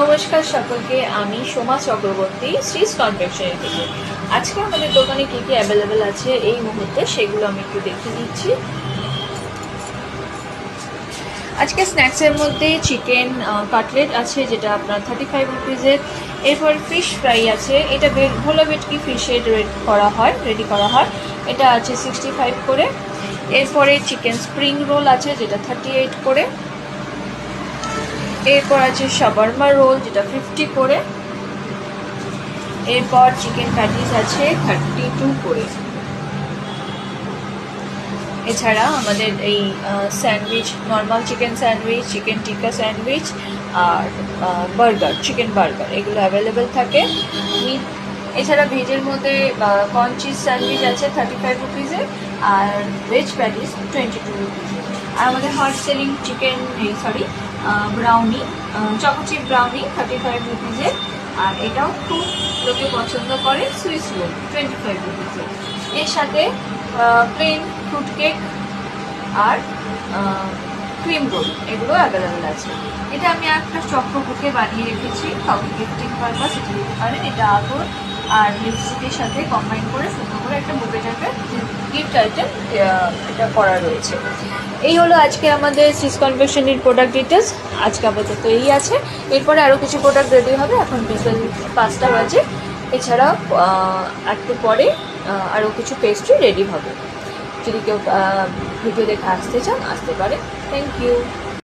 নমস্কার সকলকে, আমি সোমা চক্রবর্তী, শ্রীস কনফেকশনারি থেকে। আজকে আমাদের দোকানে কী কী অ্যাভেলেবেল আছে এই মুহূর্তে সেগুলো আমি একটু দেখিয়ে দিচ্ছি। আজকে স্ন্যাক্সের মধ্যে চিকেন কাটলেট আছে, যেটা আপনার 35 রুপিজের। এরপর ফিশ ফ্রাই আছে, এটা ভোলা ভেটকি ফিশের রেডি করা হয়, এটা আছে 65 করে। এরপরে চিকেন স্প্রিং রোল আছে, যেটা 38 করে। এরপর আছে শাওয়ারমা রোল, যেটা 50 করে। এরপর চিকেন প্যাটিস আছে 32 করে। এছাড়া আমাদের এই sandwich, normal chicken sandwich, chicken tikka sandwich আর বার্গার, চিকেন বার্গার, এগুলো অ্যাভেলেবেল থাকে। এছাড়া ভেজের মধ্যে কর্ন চিজ স্যান্ডউইচ আছে 35 রুপিজে, আর ভেজ প্যাটিস 22 রুপিজে। আর আমাদের hot selling chicken brownie, chocochip brownie 35 রুপিজে। আর এটাও খুব লোকে পছন্দ করে, সুইস রোল 25 রুপিজে। এর সাথে প্লেন ফ্রুট কেক আর ক্রিম রোল, এগুলো অ্যাভেলেবেল আছে। এটা আমি একটা চক্র বুকে বানিয়ে রেখেছি, কাউকে গিফটিং পারপাস এটা দিতে পারেন। এটা আতর আর লিপস্টিকের সাথে কম্বাইন করে সুন্দর করে একটা বুকে টাইপের গিফট আইটেম এটা করা রয়েছে। এই হলো আজকে আমাদের শ্রীস কনফেকশনারির প্রোডাক্ট ডিটেলস। আজকে আপাতত এই আছে, এরপরে আরও কিছু প্রোডাক্ট রেডি হবে। এখন বিকেল 5টা বাজে। এছাড়া একটু পরে আরও কিছু পেস্ট্রি রেডি হবে। যদি কেউ ভিডিও দেখে আসতে চান, আসতে পারে। Thank you.